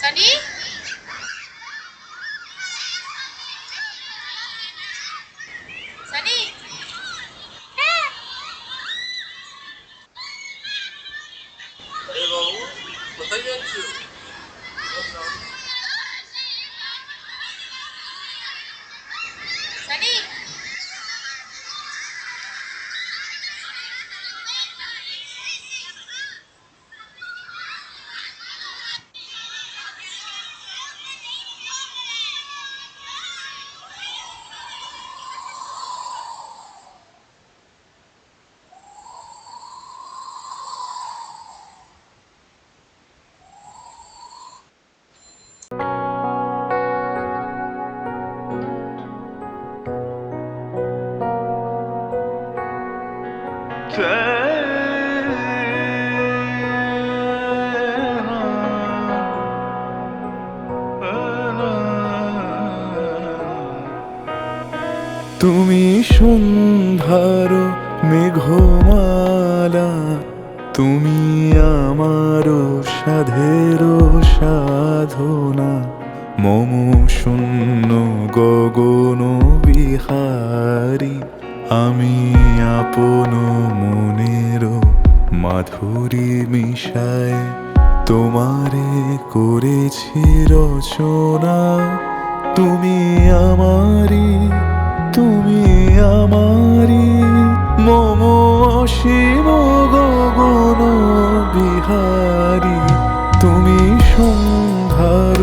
সানি, সানি। আরে বাবু, কোথায় যাচ্ছ? সানি, তুমি সন্ধ্যার মেঘমালা, তুমি আমার সাধের সাধনা, মম শূন্য গগন বিহারী, আমি আপন মনের মাধুরী মিশায় তোমারে করেছি রচনা। তুমি আমারি, তুমি আমারি, মম অসীম গগন বিহারী, তুমি সন্ধ্যার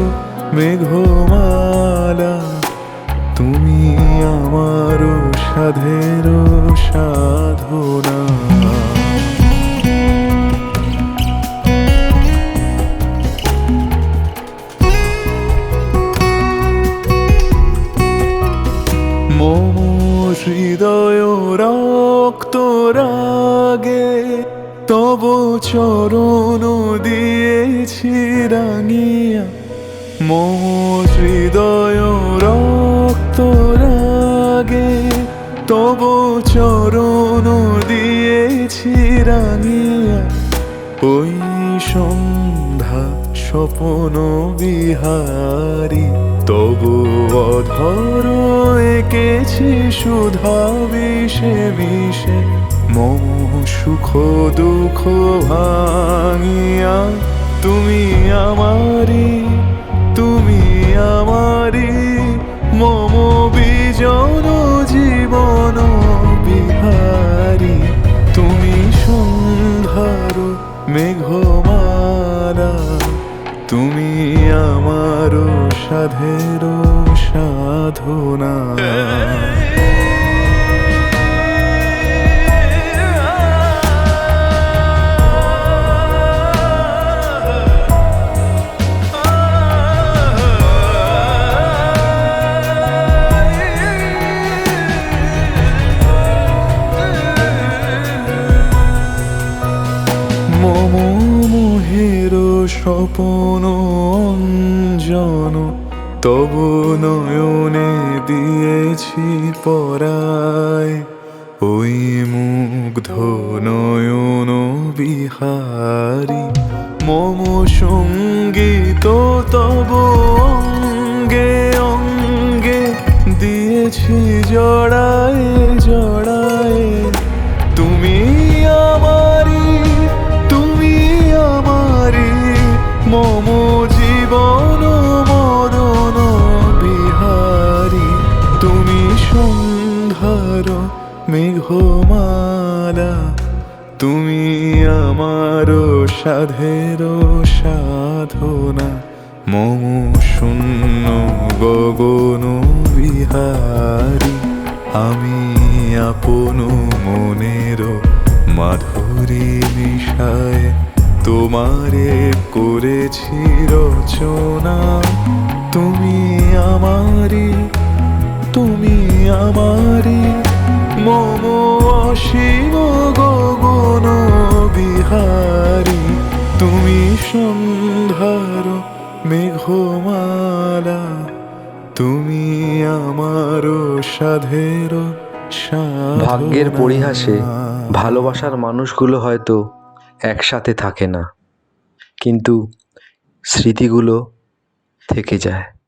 মেঘমালা, তুমি আমার সাধের সাধনা। মম হৃদয় রক্ত রাগে তব চরণ দিয়েছি রাঙিয়া, মম হৃদয় রক্ত রাগে তব চরণ দিয়েছি রাঙিয়া, ওই সন্ধ্যা স্বপন বিহারী, তবু অধর এঁকেছি সুধা বিষে বিষে, মম সুখ দুঃখ ভাঙিয়া, তুমি আমারি, তুমি আমারি, মম বিজন জীবন বিহারী, তুমি সন্ধ্যার মেঘমালা, তুমি আমার সাধের সাধনা। মম মোহের স্বপন অঞ্জন, তব নয়নে দিয়েছি পরায়, ওই মুগ্ধ নয়ন বিহারী, মম সঙ্গীত তব অঙ্গে অঙ্গে দিয়েছি জড়ায় জড়ায়, তুমি আমারি, তুমি আমারি, মম জীবন মরণ বিহারী, তুমি সন্ধ্যার মেঘমালা, তুমি আমার সাধের সাধনা, মম শূন্য গগন বিহারী, আমি আপন মনের মাধুরী মিশায় তোমারে করেছি রচনা। তুমি আমারি, তুমি আমারি, মম অসীম গগন বিহারী, তুমি সন্ধ্যার মেঘমালা, তুমি আমার সাধের ভাগ্যের পরিহাসে সাধনা। ভালোবাসার মানুষগুলো হয়তো একসাথে থাকে না, কিন্তু স্মৃতিগুলো থেকে যায়।